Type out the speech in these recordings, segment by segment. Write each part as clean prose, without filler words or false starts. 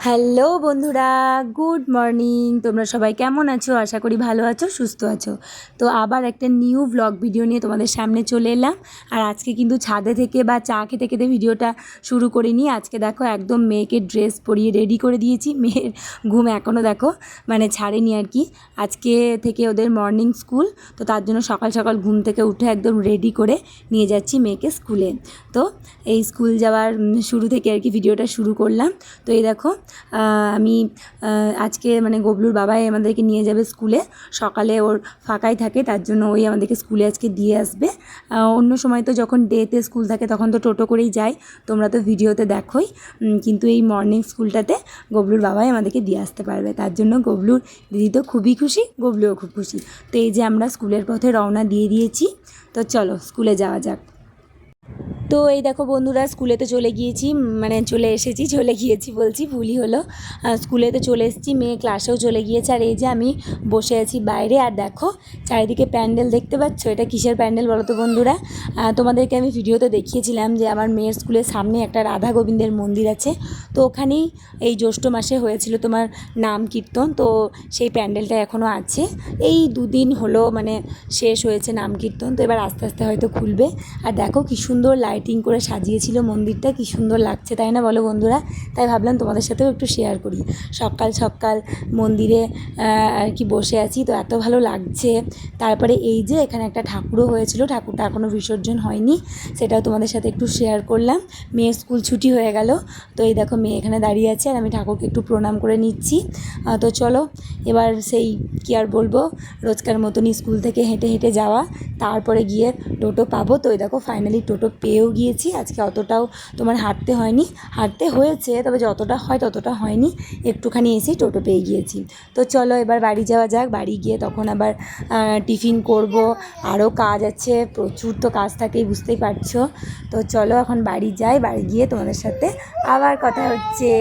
Hello বন্ধুরা, good morning. তোমরা সবাই কেমন আছো? আশা করি ভালো আছো, সুস্থ আছো। তো আবার একটা নিউ ব্লগ ভিডিও নিয়ে তোমাদের সামনে চলে এলাম। আর আজকে কিন্তু ছাদে থেকে বা চা খেতে খেতে ভিডিওটা শুরু করিনি। আজকে দেখো একদম মেয়েকে ড্রেস পরিয়ে রেডি করে দিয়েছি। মেয়ের ঘুম এখনও দেখো মানে ছাড়েনি আর কি। আজকে থেকে ওদের মর্নিং স্কুল, তো তার জন্য সকাল সকাল ঘুম থেকে উঠে একদম রেডি করে নিয়ে যাচ্ছি মেয়েকে স্কুলে। তো এই স্কুল যাওয়ার শুরু থেকে আর কি ভিডিওটা শুরু করলাম। তো এই দেখো আমি আজকে মানে গবলুর বাবাই আমাদেরকে নিয়ে যাবে স্কুলে। সকালে ওর ফাঁকাই থাকে, তার জন্য ওই আমাদেরকে স্কুলে আজকে দিয়ে আসবে। অন্য সময় তো যখন ডেতে স্কুল থাকে তখন তো টোটো করেই যাই, তোমরা তো ভিডিওতে দেখোই। কিন্তু এই মর্নিং স্কুলটাতে গবলুর বাবাই আমাদেরকে দিয়ে আসতে পারবে, তার জন্য গবলুর দিদি তো খুবই খুশি, গবলুও খুব খুশি। তো এই যে আমরা স্কুলের পথে রওনা দিয়ে দিয়েছি। তো চলো স্কুলে যাওয়া যাক। তো এই দেখো বন্ধুরা, স্কুলে তো চলে গিয়েছি, মানে চলে এসেছি, চলে গিয়েছি বলছি ভুলই হলো। স্কুলে তো চলে এসেছি, মেয়ে ক্লাসেও চলে গিয়েছে। আর এই যে আমি বসে আছি বাইরে, আর দেখো চারিদিকে প্যান্ডেল দেখতে পাচ্ছ। এটা কিসের প্যান্ডেল বলো তো বন্ধুরা? তোমাদেরকে আমি ভিডিওতে দেখিয়েছিলাম যে আমার মেয়ের স্কুলের সামনে একটা রাধা গোবিন্দের মন্দির আছে। তো ওখানেই এই জ্যৈষ্ঠ মাসে হয়েছিল তোমার নাম কীর্তন, তো সেই প্যান্ডেলটা এখনও আছে। এই দুদিন হলো মানে শেষ হয়েছে নাম কীর্তন, তো এবার আস্তে আস্তে হয়তো খুলবে। আর দেখো কি সুন্দর লাইটিং করে সাজিয়েছিল মন্দিরটা, কি সুন্দর লাগছে তাই না বলো বন্ধুরা? তাই ভাবলাম তোমাদের সাথেও একটু শেয়ার করি। সকাল সকাল মন্দিরে আর কি বসে আছি, তো এত ভালো লাগছে। তারপরে এই যে এখানে একটা ঠাকুরও হয়েছিল, ঠাকুরটা এখনও বিসর্জন হয়নি, সেটাও তোমাদের সাথে একটু শেয়ার করলাম। মেয়ের স্কুল ছুটি হয়ে গেল, তো এই দেখো মেয়ে এখানে দাঁড়িয়ে আছে আর আমি ঠাকুরকে একটু প্রণাম করে নিচ্ছি। তো চলো এবার সেই কি আর বলবো, রোজকার মতনই স্কুল থেকে হেঁটে হেঁটে যাওয়া, তারপরে গিয়ে টোটো পাবো। তো এই দেখো ফাইনালি টোটো পেয়েও গিয়েছি। আজকে অতটাও তোমার হাঁটতে হয়নি, হাঁটতে হয়েছে তবে যতটা হয় ততটা হয়নি, একটুখানি এসেই টোটো পেয়ে গিয়েছি। তো চলো এবার বাড়ি যাওয়া যাক। বাড়ি গিয়ে তখন আবার টিফিন করব, আরও কাজ আছে, প্রচুর তো কাজ থাকেই বুঝতেই পারছো। তো চলো এখন বাড়ি যাই, বাড়ি গিয়ে তোমাদের সাথে আবার কথা হচ্ছে।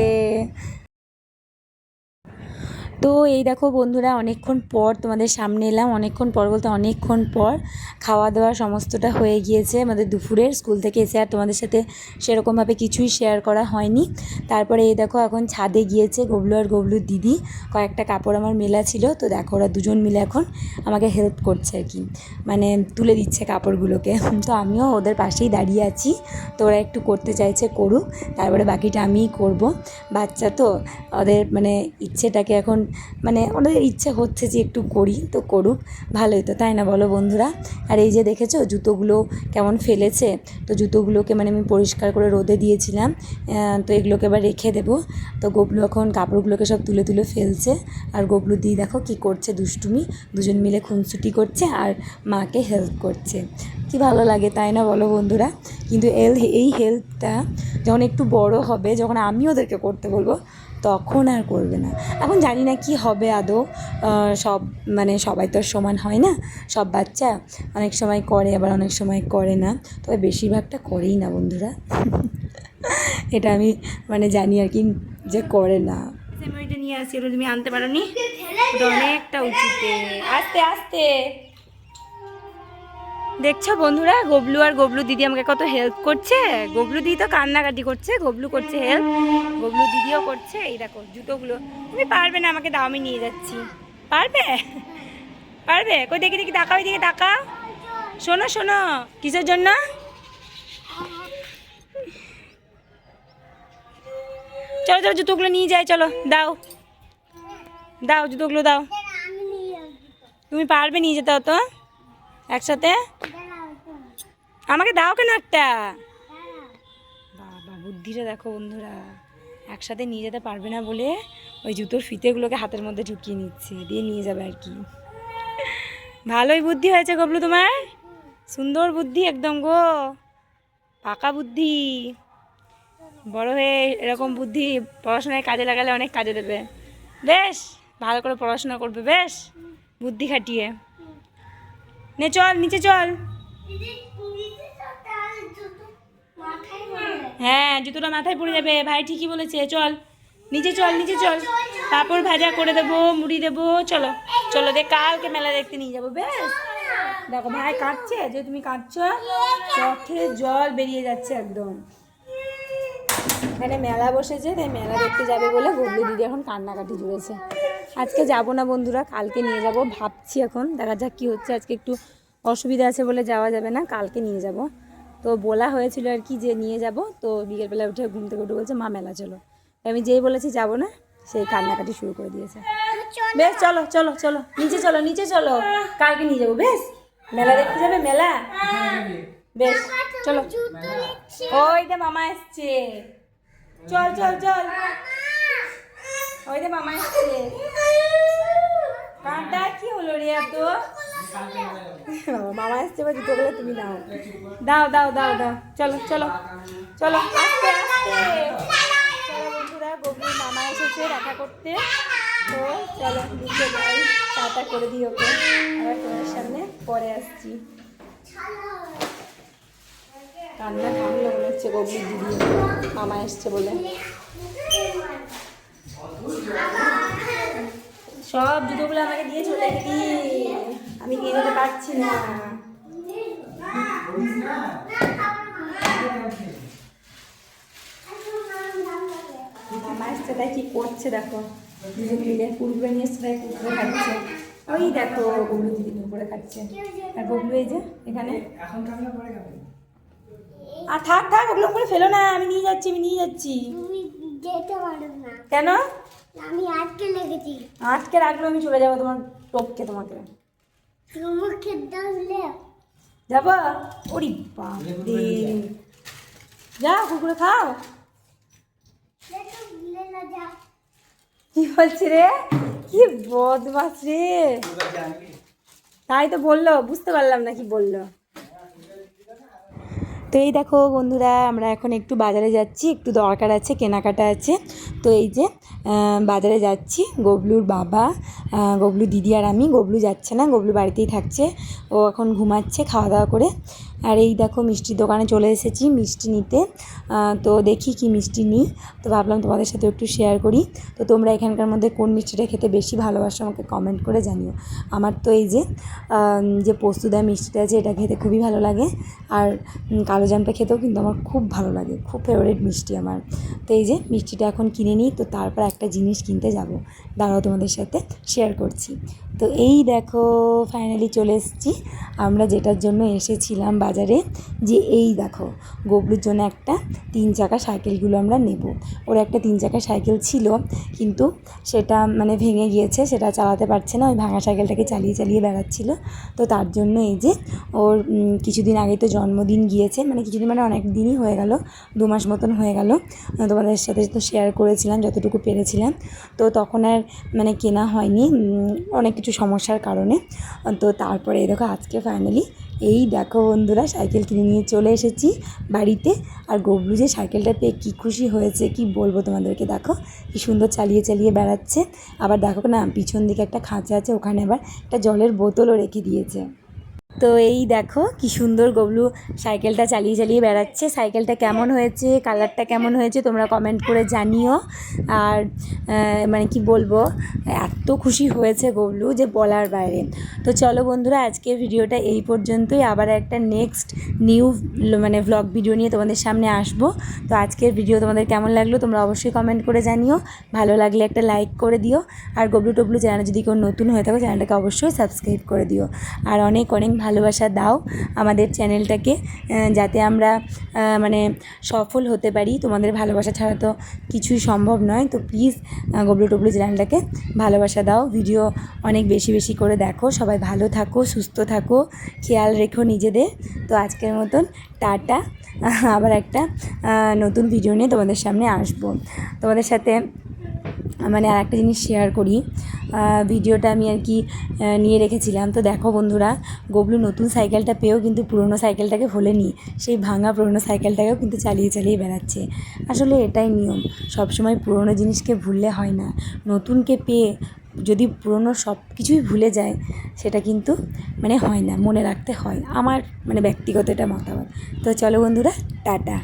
তো এই দেখো বন্ধুরা, অনেকক্ষণ পর তোমাদের সামনে এলাম। অনেকক্ষণ পর বলতে অনেকক্ষণ পর খাওয়া দাওয়া সমস্তটা হয়ে গিয়েছে আমাদের দুপুরের। স্কুল থেকে এসে আর তোমাদের সাথে সেরকমভাবে কিছুই শেয়ার করা হয়নি। তারপরে এই দেখো এখন ছাদে গিয়েছে গবলু আর গবলুর দিদি, কয়েকটা কাপড় আমার মেলা ছিল, তো দেখো ওরা দুজন মিলে এখন আমাকে হেল্প করছে আর কি, মানে তুলে দিচ্ছে কাপড়গুলোকে। তো আমিও ওদের পাশেই দাঁড়িয়ে আছি, তো ওরা একটু করতে চাইছে করুক, তারপরে বাকিটা আমিই করব। বাচ্চা তো ওদের মানে ইচ্ছেটাকে এখন মানে ওদের ইচ্ছে হচ্ছে যে একটু করি, তো করুক, ভালোই তো তাই না বলো বন্ধুরা? আর এই যে দেখেছো জুতোগুলো কেমন ফেলেছে, তো জুতোগুলোকে মানে আমি পরিষ্কার করে রোদে দিয়েছিলাম, তো এগুলোকে এবার রেখে দেবো। তো গবলু এখন কাপড়গুলোকে সব তুলে তুলে ফেলছে, আর গবলু দি দেখো কি করছে দুষ্টুমি, দুজন মিলে খুনসুটি করছে আর মাকে হেল্প করছে। কি ভালো লাগে তাই না বলো বন্ধুরা? কিন্তু এই হেল্পটা যখন একটু বড় হবে, যখন আমি ওদেরকে করতে বলবো তখন আর করবে না। এখন জানি না কি হবে আদৌ, সব মানে সবাই তো সমান হয় না, সব বাচ্চা অনেক সময় করে আবার অনেক সময় করে না, তবে বেশিরভাগটা করেই না বন্ধুরা। এটা আমি মানে জানি আর কি যে করে না। ওইটা নিয়ে আসি, ওটা তুমি আনতে পারো নি, ওটা অনেকটা উঁচুতে। আস্তে আস্তে। দেখছো বন্ধুরা, গবলু আর গবলু দিদি আমাকে কত হেল্প করছে। গবলু দিদি তো কান্নাকাটি করছে, গবলু করছে হেল্প, গবলু দিদিও করছে। এই দেখো জুতোগুলো, তুমি পারবে না আমাকে দাও, আমি নিয়ে যাচ্ছি। পারবে? পারবে? কই দেখি দেখি, তাকাও, ওইদিকে তাকাও। শোনো শোনো, কিসের জন্য? চলো চলো জুতোগুলো নিয়ে যাই, চলো দাও দাও, জুতোগুলো দাও। তুমি পারবে নিয়ে যেতে হতো একসাথে? আমাকে দাও কেন একটা? বাবা বুদ্ধিটা দেখো বন্ধুরা, একসাথে নিয়ে যেতে পারবে না বলে ওই জুতোর ফিতেগুলোকে হাতের মধ্যে ঢুকিয়ে নিচ্ছে, দিয়ে নিয়ে যাবে আর কি। ভালোই বুদ্ধি হয়েছে গবলু তোমার, সুন্দর বুদ্ধি একদম গো, পাকা বুদ্ধি। বড় হয়ে এরকম বুদ্ধি পড়াশোনায় কাজে লাগালে অনেক কাজে দেবে। বেশ ভালো করে পড়াশোনা করবে, বেশ বুদ্ধি খাটিয়ে। নে চল নিচে চল। হ্যাঁ জুতোটা মাথায় পড়ে যাবে, ভাই ঠিকই বলেছে। চল নিচে চল, নিচে চল, পাঁপড় ভাজা করে দেবো, মুড়ি দেবো। চলো চলো, দেখ কালকে মেলা দেখতে নিয়ে যাবো। বেশ দেখো ভাই কাঁদছে, যে তুমি কাঁদছো, চোখে জল বেরিয়ে যাচ্ছে একদম। এখানে মেলা বসেছে, তাই মেলা দেখতে যাবে বলে গবলু দিদি এখন কান্নাকাটি জুড়েছে। আজকে যাব না বন্ধুরা, কালকে নিয়ে যাব ভাবছি। এখন দেখা যাক কী হচ্ছে। আজকে একটু অসুবিধা আছে বলে যাওয়া যাবে না, কালকে নিয়ে যাব। তো বলা হয়েছিল আর কি যে নিয়ে যাব, তো বিকেলবেলা উঠে ঘুম থেকে উঠে বলছে মা মেলা চলো। আমি যেই বলেছি যাব না, সেই কান্নাকাটি শুরু করে দিয়েছে। বেশ চলো চলো চলো, নিচে চলো নিচে চলো, কালকে নিয়ে যাবো। বেশ মেলা দেখতে যাবে, মেলা বেশ চলো। ওইটা মামা এসছে, চল চল চল, ওইটা মামা এসছে। কাঁটা কি হলো রে এত? মামা এসছে বা জুতোগুলো তুমি নাও, দাও দাও দাও দাও, চলো চলো চলো আস্তে আস্তে। চলো বন্ধুরা, গবলুর মামা এসেছে দেখা করতে। তো চলো দিকে যাই, টাটা করে দিই ওকে। আবার তোমার সামনে পরে আসছি। কান্না থামলো মনে হচ্ছে গবলুর দিদি, মামা এসছে বলে। সব জুতোগুলো আমাকে দিয়ে চলে গেলি, আমি নিয়ে যেতে পারছি না। মামা এসছে তাই কি করছে দেখো, দুজন মিলে কুরকুরে নিয়ে এসছে তাই কুরকুরে খাচ্ছে। ওই দেখো গবলু দিদি কুরকুরে খাচ্ছে, আর গবলু এই যে এখানে। আর থাক থাক, ওগুলো করে ফেলো না, আমি নিয়ে যাচ্ছি আমি নিয়ে যাচ্ছি। কেন? আমি আটকে লেগেছি। আটকে রাখলো, আমি চলে যাবো তোমার টপকে তোমাকে। যাবো? ওরে বাপরে, যাও কুকুরে খাও। কি বলছি রে, কি বদমাস রে। তাই তো বললো, বুঝতে পারলাম না কি বললো। তো এই দেখো বন্ধুরা, আমরা এখন একটু বাজারে যাচ্ছি, একটু দরকার আছে, কেনাকাটা আছে। তো এই যে বাজারে যাচ্ছি, গবলুর বাবা, গবলু দিদি আর আমি। গবলু যাচ্ছে না, গবলু বাড়িতেই থাকছে, ও এখন ঘুমাচ্ছে খাওয়া দাওয়া করে। আর এই দেখো মিষ্টির দোকানে চলে এসেছি মিষ্টি নিতে। তো দেখি কি মিষ্টি নিই, তো ভাবলাম তোমাদের সাথে একটু শেয়ার করি। তো তোমরা এখানকার মধ্যে কোন মিষ্টিটা খেতে বেশি ভালোবাসো আমাকে কমেন্ট করে জানিও। আমার তো এই যে পোস্তদা মিষ্টিটা আছে, এটা খেতে খুবই ভালো লাগে। আর কালো জামটা খেতেও কিন্তু আমার খুব ভালো লাগে, খুব ফেভারিট মিষ্টি আমার। তো এই যে মিষ্টিটা এখন কিনে নিই, তো তারপর একটা জিনিস কিনতে যাব, দাঁড়াও তোমাদের সাথে শেয়ার করছি। তো এই দেখো ফাইনালি চলে এসেছি আমরা যেটার জন্য এসেছিলাম বাজারে। যে এই দেখো গবলুর জন্য একটা 3 চাকা সাইকেলগুলো আমরা নেব। ওর একটা 3 চাকা সাইকেল ছিল, কিন্তু সেটা মানে ভেঙে গিয়েছে, সেটা চালাতে পারছে না, ওই ভাঙা সাইকেলটাকে চালিয়ে চালিয়ে বেড়াচ্ছিল। তো তার জন্য এই যে ওর কিছুদিন আগে তো জন্মদিন গিয়েছে, মানে কিছুদিন মানে অনেক দিনই হয়ে গেল, 2 মাস মতন হয়ে গেল। তোমাদের সাথে তো শেয়ার করেছিলাম যতটুকু পেরেছিলাম। তো তখন আর মানে কেনা হয়নি অনেক কিছু সমস্যার কারণে। তো তারপরে এই দেখো আজকে ফাইনালি এই দেখো বন্ধুরা সাইকেল কিনে নিয়ে চলে এসেছি বাড়িতে। আর গবলু যে সাইকেলটা পেয়ে কী খুশি হয়েছে কি বলবো তোমাদেরকে। দেখো কি সুন্দর চালিয়ে চালিয়ে বেড়াচ্ছে। আবার দেখো না পিছন দিকে একটা খাঁচা আছে, ওখানে আবার একটা জলের বোতলও রেখে দিয়েছে। তো এই দেখো কি সুন্দর গবলু সাইকেলটা চালিয়ে চালিয়ে বেড়াচ্ছে। সাইকেলটা কেমন হয়েছে, কালারটা কেমন হয়েছে তোমরা কমেন্ট করে জানিও। আর মানে কি বলবো, এত খুশি হয়েছে গবলু যে বলার বাইরে। তো চলো বন্ধুরা, আজকের ভিডিওটা এই পর্যন্তই। আবার একটা নেক্সট নিউ মানে ভ্লগ ভিডিও নিয়ে তোমাদের সামনে আসবো। তো আজকের ভিডিও তোমাদের কেমন লাগলো তোমরা অবশ্যই কমেন্ট করে জানিও। ভালো লাগলে একটা লাইক করে দিও। আর গবলু টবলু চ্যানেল যদি কেউ নতুন হয়ে থাকো, চ্যানেলটাকে অবশ্যই সাবস্ক্রাইব করে দিও। আর অনেক অনেক ভালোবাসা দাও আমাদের চ্যানেলটাকে, যাতে আমরা মানে সফল হতে পারি। তোমাদের ভালোবাসা ছাড়া তো কিছুই সম্ভব নয়। তো প্লিজ গবলু টবলু চ্যানেলটাকে ভালোবাসা দাও, ভিডিও অনেক বেশি বেশি করে দেখো। সবাই ভালো থাকো, সুস্থ থাকো, খেয়াল রেখো নিজেদের। তো আজকের মতন টাটা, আবার একটা নতুন ভিডিও নিয়ে তোমাদের সামনে আসবো। তোমাদের সাথে মানে আর একটা জিনিস শেয়ার করি, ভিডিওটা আমি আর কি নিয়ে রেখেছিলাম। তো দেখো বন্ধুরা, গবলু নতুন সাইকেলটা পেয়েও কিন্তু পুরনো সাইকেলটাকে ভোলেনি, সেই ভাঙা পুরনো সাইকেলটাকেও কিন্তু চালিয়ে চালিয়ে বেড়াচ্ছে। আসলে এটাই নিয়ম, সবসময় পুরনো জিনিসকে ভুললে হয় না। নতুনকে পেয়ে যদি পুরনো সব কিছুই ভুলে যায়, সেটা কিন্তু মানে হয় না, মনে রাখতে হয়। আমার মানে ব্যক্তিগত এটা মতামত। তো চলো বন্ধুরা, টাটা।